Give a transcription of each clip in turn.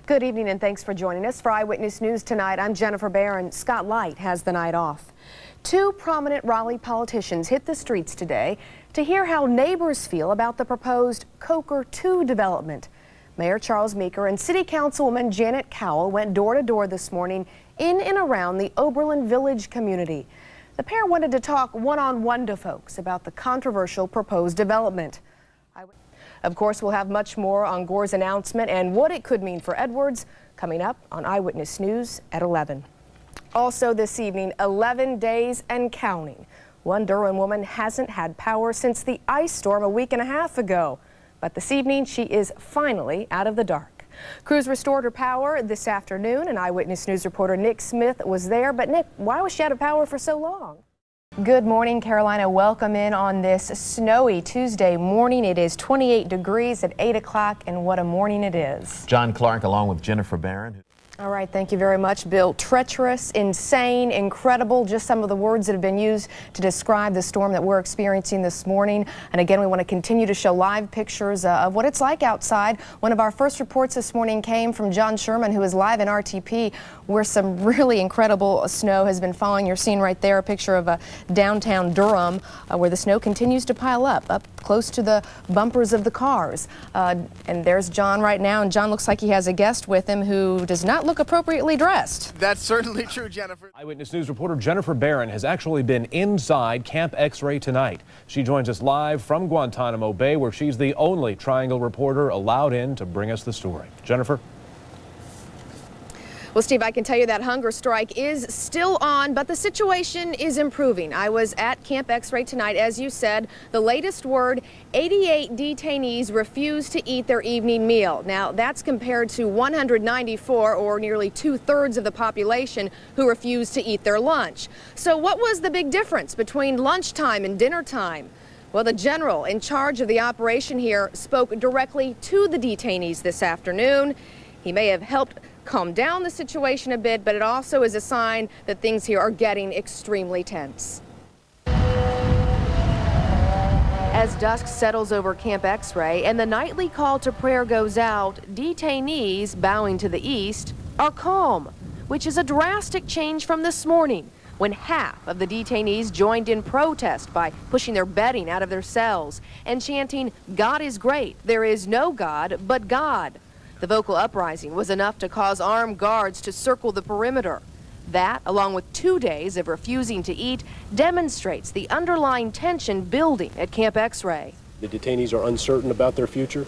Good evening and thanks for joining us. For Eyewitness News tonight, I'm JBaron. Scott Light has the night off. Two prominent Raleigh politicians hit the streets today to hear how neighbors feel about the proposed Coker 2 development. Mayor Charles Meeker and City Councilwoman Janet Cowell went door to door this morning in and around the Oberlin Village community. The pair wanted to talk one-on-one to folks about the controversial proposed development. Of course, we'll have much more on Gore's announcement and what it could mean for Edwards coming up on Eyewitness News at 11. Also this evening, 11 days and counting. One Durham woman hasn't had power since the ice storm a week and a half ago. But this evening, she is finally out of the dark. Crews restored her power this afternoon, and Eyewitness News reporter Nick Smith was there. But Nick, why was she out of power for so long? Good morning, Carolina. Welcome in on this snowy Tuesday morning. It is 28 degrees at 8 o'clock, and what a morning it is. John Clark along with JBaron. All right, thank you very much, Bill. Treacherous, insane, incredible, just some of the words that have been used to describe the storm that we're experiencing this morning. And again, we want to continue to show live pictures of what it's like outside. One of our first reports this morning came from John Sherman, who is live in RTP, where some really incredible snow has been falling. You're seeing right there a picture of downtown Durham, where the snow continues to pile up close to the bumpers of the cars. And there's John right now, and John looks like he has a guest with him who does not look appropriately dressed. That's certainly true, Jennifer. Eyewitness News reporter JBaron has actually been inside Camp X-Ray tonight. She joins us live from Guantanamo Bay, where she's the only Triangle reporter allowed in to bring us the story. Jennifer? Well, Steve, I can tell you that hunger strike is still on, but the situation is improving. I was at Camp X-Ray tonight. As you said, the latest word, 88 detainees refused to eat their evening meal. Now, that's compared to 194, or nearly 2/3 of the population, who refused to eat their lunch. So what was the big difference between lunchtime and dinner time? Well, the general in charge of the operation here spoke directly to the detainees this afternoon. He may have helped calm down the situation a bit, but it also is a sign that things here are getting extremely tense. As dusk settles over Camp X-Ray and the nightly call to prayer goes out, detainees bowing to the east are calm, which is a drastic change from this morning, when half of the detainees joined in protest by pushing their bedding out of their cells and chanting, "God is great, there is no God but God." The vocal uprising was enough to cause armed guards to circle the perimeter. That, along with 2 days of refusing to eat, demonstrates the underlying tension building at Camp X-Ray. The detainees are uncertain about their future.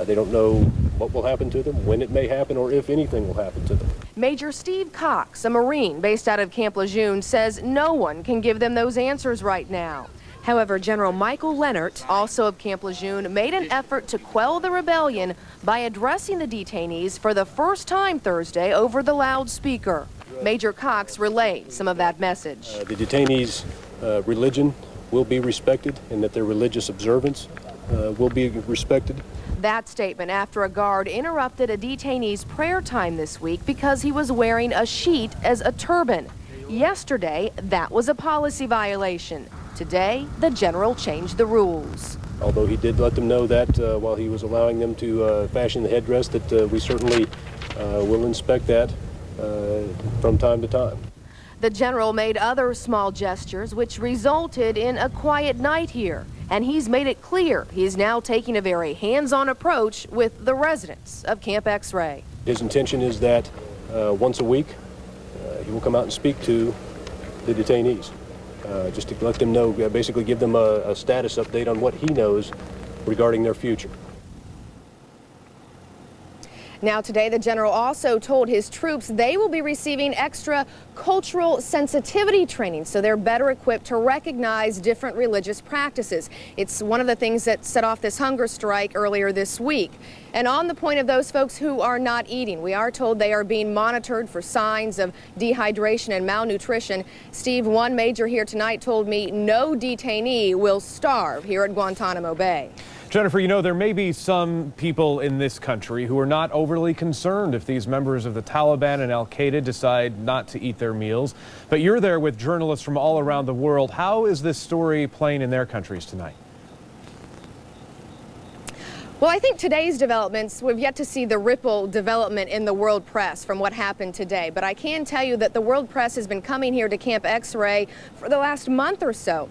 They don't know what will happen to them, when it may happen, or if anything will happen to them. Major Steve Cox, a Marine based out of Camp Lejeune, says no one can give them those answers right now. However, General Michael Leonard, also of Camp Lejeune, made an effort to quell the rebellion by addressing the detainees for the first time Thursday over the loudspeaker. Major Cox relayed some of that message. The detainees' religion will be respected, and that their religious observance will be respected. That statement after a guard interrupted a detainee's prayer time this week because he was wearing a sheet as a turban. Yesterday, that was a policy violation. Today, the general changed the rules. Although he did let them know that while he was allowing them to fashion the headdress, that we certainly will inspect that from time to time. The general made other small gestures which resulted in a quiet night here. And he's made it clear he's now taking a very hands-on approach with the residents of Camp X-Ray. His intention is that once a week he will come out and speak to the detainees. Just to let them know, basically give them a status update on what he knows regarding their future. Now today, the general also told his troops they will be receiving extra cultural sensitivity training so they're better equipped to recognize different religious practices. It's one of the things that set off this hunger strike earlier this week. And on the point of those folks who are not eating, we are told they are being monitored for signs of dehydration and malnutrition. Steve, one major here tonight told me no detainee will starve here at Guantanamo Bay. Jennifer, you know, there may be some people in this country who are not overly concerned if these members of the Taliban and Al-Qaeda decide not to eat their meals. But you're there with journalists from all around the world. How is this story playing in their countries tonight? Well, I think today's developments, we've yet to see the ripple development in the world press from what happened today. But I can tell you that the world press has been coming here to Camp X-Ray for the last month or so.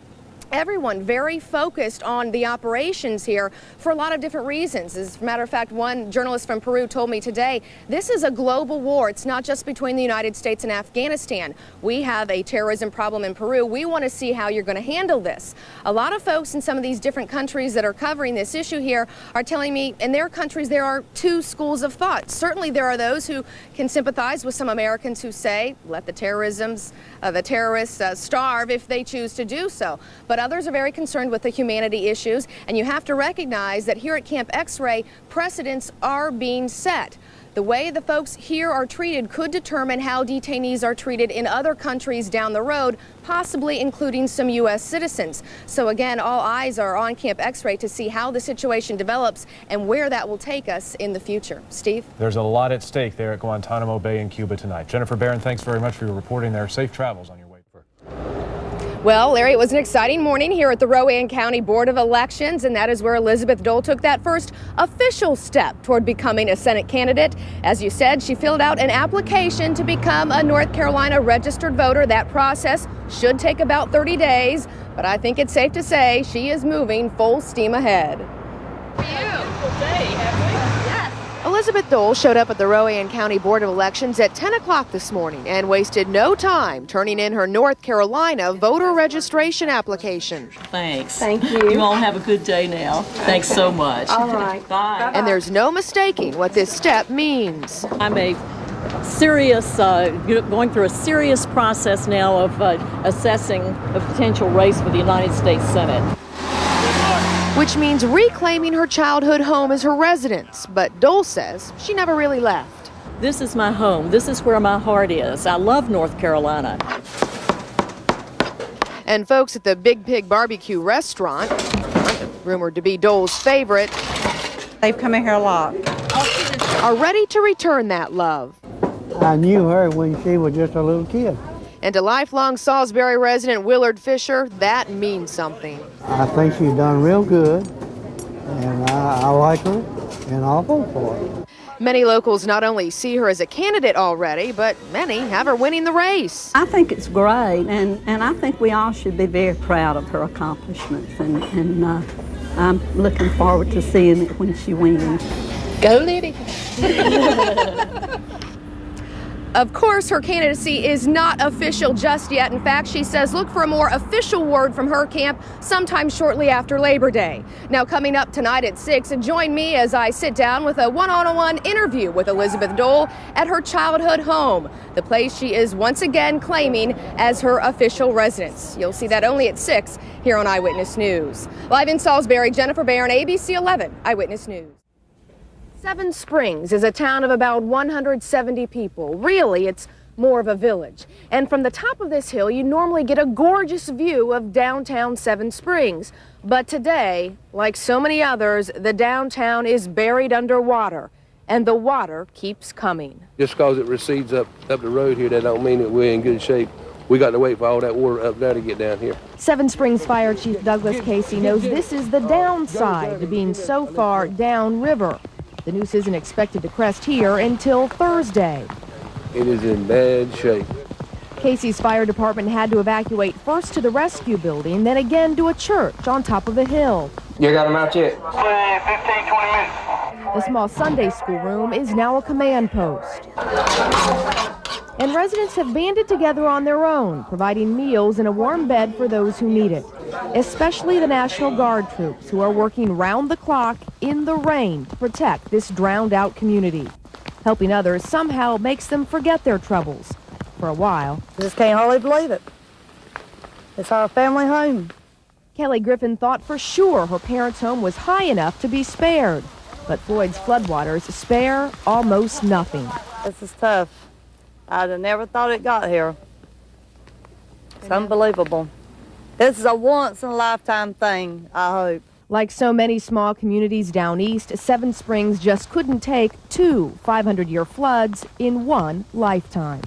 Everyone very focused on the operations here for a lot of different reasons. As a matter of fact, one journalist from Peru told me today, this is a global war. It's not just between the United States and Afghanistan. We have a terrorism problem in Peru. We want to see how you're going to handle this. A lot of folks in some of these different countries that are covering this issue here are telling me in their countries there are two schools of thought. Certainly there are those who can sympathize with some Americans who say, let the terrorists starve if they choose to do so. But others are very concerned with the humanity issues, and you have to recognize that here at Camp X-Ray, precedents are being set. The way the folks here are treated could determine how detainees are treated in other countries down the road, possibly including some U.S. citizens. So again, all eyes are on Camp X-Ray to see how the situation develops and where that will take us in the future. Steve? There's a lot at stake there at Guantanamo Bay in Cuba tonight. Jennifer Barron, thanks very much for your reporting there. Safe travels on your way. Well, Larry, it was an exciting morning here at the Rowan County Board of Elections, and that is where Elizabeth Dole took that first official step toward becoming a Senate candidate. As you said, she filled out an application to become a North Carolina registered voter. That process should take about 30 days, but I think it's safe to say she is moving full steam ahead. Elizabeth Dole showed up at the Rowan County Board of Elections at 10 o'clock this morning and wasted no time turning in her North Carolina voter registration application. Thanks. Thank you. You all have a good day now. Thanks so much. All right. Bye. And there's no mistaking what this step means. I'm a serious, going through a serious process now of assessing a potential race for the United States Senate. Which means reclaiming her childhood home as her residence. But Dole says she never really left. This is my home. This is where my heart is. I love North Carolina. And folks at the Big Pig Barbecue restaurant, rumored to be Dole's favorite, They've come in here a lot. are ready to return that love. I knew her when she was just a little kid. And to lifelong Salisbury resident Willard Fisher, that means something. I think she's done real good, and I like her, and I'll vote for her. Many locals not only see her as a candidate already, but many have her winning the race. I think it's great, and I think we all should be very proud of her accomplishments, and I'm looking forward to seeing it when she wins. Go, Liddy! Of course, her candidacy is not official just yet. In fact, she says look for a more official word from her camp sometime shortly after Labor Day. Now, coming up tonight at 6, join me as I sit down with a one-on-one interview with Elizabeth Dole at her childhood home, the place she is once again claiming as her official residence. You'll see that only at 6 here on Eyewitness News. Live in Salisbury, Jennifer Barron, ABC 11 Eyewitness News. Seven Springs is a town of about 170 people. Really, it's more of a village. And from the top of this hill, you normally get a gorgeous view of downtown Seven Springs. But today, like so many others, the downtown is buried underwater, and the water keeps coming. Just because it recedes up the road here, that don't mean that we're in good shape. We got to wait for all that water up there to get down here. Seven Springs Fire Chief Douglas Casey knows this is the downside to being so far downriver. The noose isn't expected to crest here until Thursday. It is in bad shape. Casey's fire department had to evacuate first to the rescue building, then again to a church on top of a hill. You got them out yet? 15, 20 minutes. The small Sunday school room is now a command post. And residents have banded together on their own, providing meals and a warm bed for those who need it, especially the National Guard troops who are working round the clock in the rain to protect this drowned-out community. Helping others somehow makes them forget their troubles for a while. Just can't hardly believe it. It's our family home. Kelly Griffin thought for sure her parents' home was high enough to be spared, but Floyd's floodwaters spare almost nothing. This is tough. I'd have never thought it got here. It's unbelievable. This is a once-in-a-lifetime thing, I hope. Like so many small communities down east, Seven Springs just couldn't take two 500-year floods in one lifetime.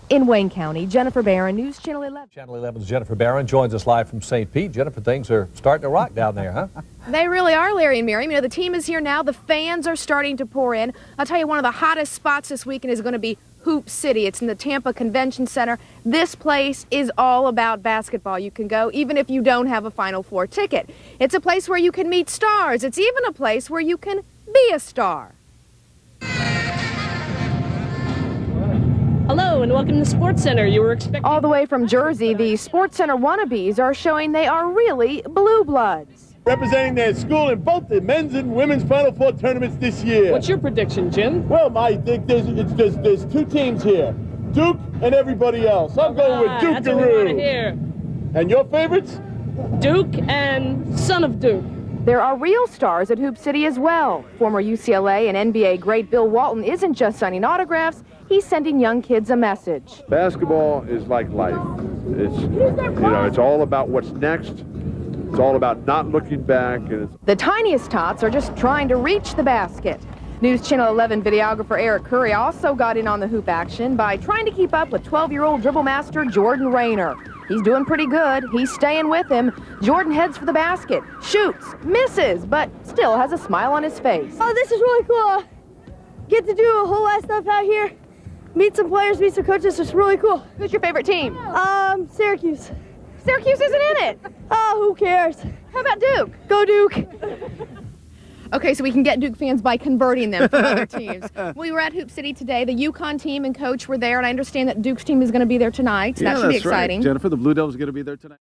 In Wayne County, Jennifer Barron, News Channel 11. Channel 11's Jennifer Barron joins us live from St. Pete. Jennifer, things are starting to rock down there, huh? They really are, Larry and Miriam. You know, the team is here now. The fans are starting to pour in. I'll tell you, one of the hottest spots this weekend is going to be Hoop City. It's in the Tampa Convention Center. This place is all about basketball. You can go even if you don't have a Final Four ticket. It's a place where you can meet stars. It's even a place where you can be a star. Hello and welcome to the Sports Center. You were expecting... All the way from Jersey, the Sports Center wannabes are showing they are really blue bloods. Representing their school in both the men's and women's Final Four tournaments this year. What's your prediction, Jim? Well, I think there's two teams here, Duke and everybody else. I'm going with Duke. That's what we want to hear. And your favorites? Duke and son of Duke. There are real stars at Hoop City as well. Former UCLA and NBA great Bill Walton isn't just signing autographs, he's sending young kids a message. Basketball is like life. It's all about what's next. It's all about not looking back. The tiniest tots are just trying to reach the basket. News Channel 11 videographer Eric Curry also got in on the hoop action by trying to keep up with 12-year-old dribble master Jordan Rayner. He's doing pretty good. He's staying with him. Jordan heads for the basket, shoots, misses, but still has a smile on his face. Oh, this is really cool. Get to do a whole lot of stuff out here. Meet some players, meet some coaches. It's really cool. Who's your favorite team? Syracuse. Syracuse isn't in it. Oh, who cares? How about Duke? Go Duke. Okay, so we can get Duke fans by converting them from other teams. We were at Hoop City today. The UConn team and coach were there, and I understand that Duke's team is going to be there tonight, so that should be exciting. Right. Jennifer, the Blue Devils are going to be there tonight.